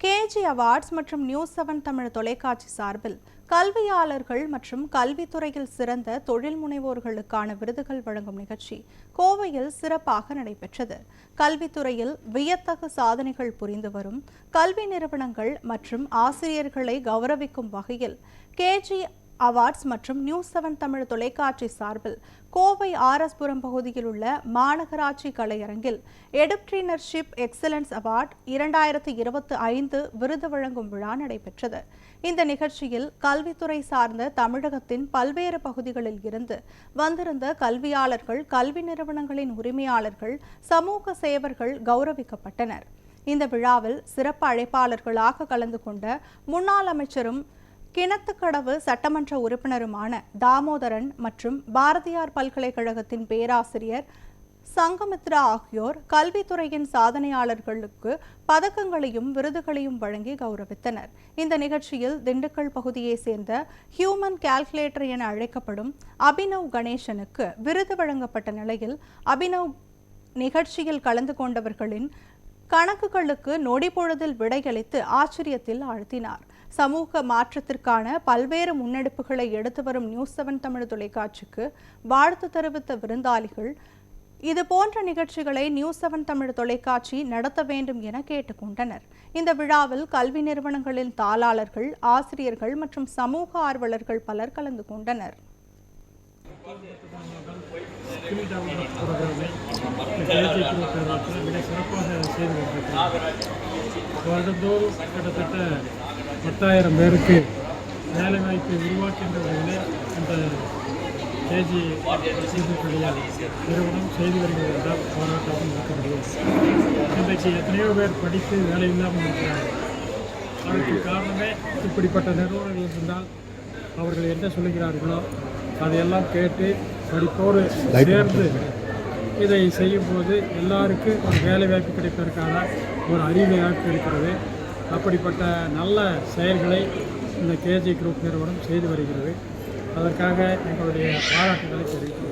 KG awards மற்றும் news 7 Tamil தொலைக்காட்சி சார்பில் கல்வியாளர்கள் மற்றும் கல்வித்துறையில் சிறந்த தொழில் முனைவோர்களுக்கான விருதுகள் வழங்கும் நிகழ்ச்சி கோவையில் சிறப்பாக நடைபெற்றது. கல்வித்துறையில் வியத்தகு சாதனைகள் புரிந்து வரும் கல்வி நிறுவனங்கள் மற்றும் ஆசிரியர்களை கௌரவிக்கும் வகையில் கேஜி அவார்ட்ஸ் மற்றும் நியூஸ் 7 தமிழ் தொலைக்காட்சி சார்பில் கோவை RS புரம் பகுதியில் உள்ள மாநகராட்சி கலையரங்கில் எடுப்டீனர்ஷிப் எக்ஸலன்ஸ் அவார்ட் 2025 விருது வழங்கும் விழா நடைபெற்றது. இந்த நிகழ்ச்சியில் கல்வித்துறை சார்ந்த தமிழகத்தின் பல்வேறு பகுதிகளில் இருந்து வந்திருந்த கல்வியாளர்கள், கல்வி நிறுவனங்களின் உரிமையாளர்கள், சமூக சேவர்கள் கௌரவிக்கப்பட்டனர். இந்த விழாவில் சிறப்பு அழைப்பாளர்களாக கலந்து கொண்ட முன்னாள் அமைச்சரும் கிணத்துக்கடவு சட்டமன்ற உறுப்பினருமான தாமோதரன் மற்றும் பாரதியார் பல்கலைக்கழகத்தின் பேராசிரியர் சங்கமித்ரா ஆகியோர் கல்வித்துறையின் சாதனையாளர்களுக்கு பதக்கங்களையும் விருதுகளையும் வழங்கி கௌரவித்தனர். இந்த நிகழ்ச்சியில் திண்டுக்கல் பகுதியை சேர்ந்த ஹியூமன் கால்குலேட்டர் என அழைக்கப்படும் அபினவ் கணேசனுக்கு விருது வழங்கப்பட்ட நிலையில் அபினவ் நிகழ்ச்சியில் கலந்து கொண்டவர்களின் கணக்குகளுக்கு நொடிப்பொழுதில் விடையளித்து ஆச்சரியத்தில் ஆழ்த்தினார். சமூக மாற்றத்திற்கான பல்வேறு முன்னெடுப்புகளை எடுத்து வரும் நியூஸ் 7 தமிழ் தொலைக்காட்சிக்கு வாழ்த்து தெரிவித்த விருந்தாளிகள் இதுபோன்ற நிகழ்ச்சிகளை நியூஸ் 7 தமிழ் தொலைக்காட்சி நடத்த வேண்டும் என கேட்டுக்கொண்டனர். இந்த விழாவில் கல்வி நிறுவனங்களின் தாளாளர்கள், ஆசிரியர்கள் மற்றும் சமூக ஆர்வலர்கள் பலர் கலந்து கொண்டனர். வருடந்தோறும் கிட்டத்தட்ட 10,000 பேருக்கு வேலைவாய்ப்பை உருவாக்கின்ற வகையில் இந்த கேஜி நிறுவனம் செய்து வருகிறது என்றால் பாராட்டாக இருக்க முடியும். இன்றைக்கு எத்தனையோ பேர் படித்து வேலை இல்லாமல் இருக்கிறார்கள். அதற்கு காரணமே இப்படிப்பட்ட நிறுவனங்கள் இருந்தால் அவர்கள் என்ன சொல்லுகிறார்களோ அதையெல்லாம் கேட்டு படிப்போடு சேர்ந்து இதை செய்யும்போது எல்லாருக்கும் ஒரு வேலைவாய்ப்பு கிடைப்பதற்கான ஒரு அறிவாய்ப்பு இருக்கிறது. அப்படிப்பட்ட நல்ல செயல்களை இந்த கேஜி குரூப் நிறுவனம் செய்து வருகிறது. அதற்காக எங்களுடைய பாராட்டுகளை தெரிவிக்கிறோம்.